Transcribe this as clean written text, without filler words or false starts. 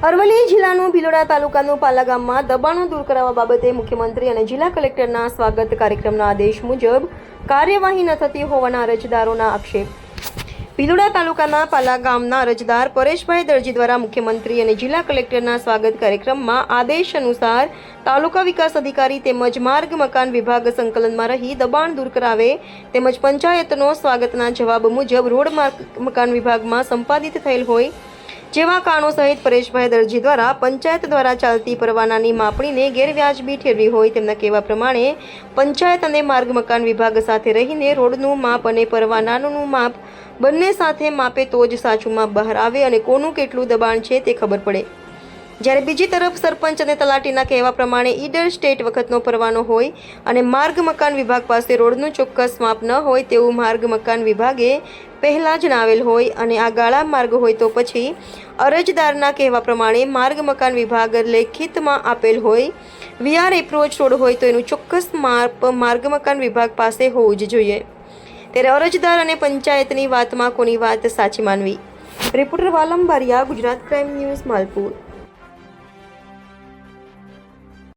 અરવલ્લી જિલ્લાનું ભિલોડા તાલુકાનું પાલા ગામમાં દબાણો દૂર કરાવવા બાબતે મુખ્યમંત્રી અને જિલ્લા કલેક્ટરના સ્વાગત કાર્યક્રમના આદેશ મુજબ કાર્યવાહી ન થતી હોવાના અરજદારોના આક્ષેપ. ભિલોડા તાલુકાના પાલા ગામના અરજદાર પરેશભાઈ દરજી દ્વારા મુખ્યમંત્રી અને જિલ્લા કલેક્ટરના સ્વાગત કાર્યક્રમમાં આદેશ અનુસાર તાલુકા વિકાસ અધિકારી તેમજ માર્ગ મકાન વિભાગ સંકલનમાં રહી દબાણ દૂર કરાવે તેમજ પંચાયતનો સ્વાગતના જવાબ મુજબ રોડ મકાન વિભાગમાં સંપાદિત થયેલ હોય જેવા કારણો સહિત પરેશભાઈ દરજી દ્વારા પંચાયત દ્વારા ચાલતી પરવાનાની માપણીને ગેરવ્યાજબી ઠેરવી હોય તેમના કહેવા પ્રમાણે પંચાયત અને માર્ગ મકાન વિભાગ સાથે રહીને રોડનું માપ અને પરવાનાનું માપ બંને સાથે માપે તો જ સાચું માપ બહાર આવે અને કોનું કેટલું દબાણ છે તે ખબર પડે. જ્યારે બીજી તરફ સરપંચ અને તલાટીના કહેવા પ્રમાણે ઈડર સ્ટેટ વખતનો પરવાનો હોય અને માર્ગ મકાન વિભાગ પાસે રોડનું ચોક્કસ માપ ન હોય તેવું માર્ગ મકાન વિભાગે પહેલાં જણાવેલ હોય અને આ ગાળા માર્ગ હોય તો પછી અરજદારના કહેવા પ્રમાણે માર્ગ મકાન વિભાગ લેખિતમાં આપેલ હોય વીઆર એપ્રોચ રોડ હોય તો એનું ચોક્કસ માપ માર્ગ મકાન વિભાગ પાસે હોવું જ જોઈએ. ત્યારે અરજદાર અને પંચાયતની વાતમાં કોની વાત સાચી માનવી? રિપોર્ટર વાલમ બારિયા, ગુજરાત ક્રાઇમ ન્યૂઝ, માલપુર.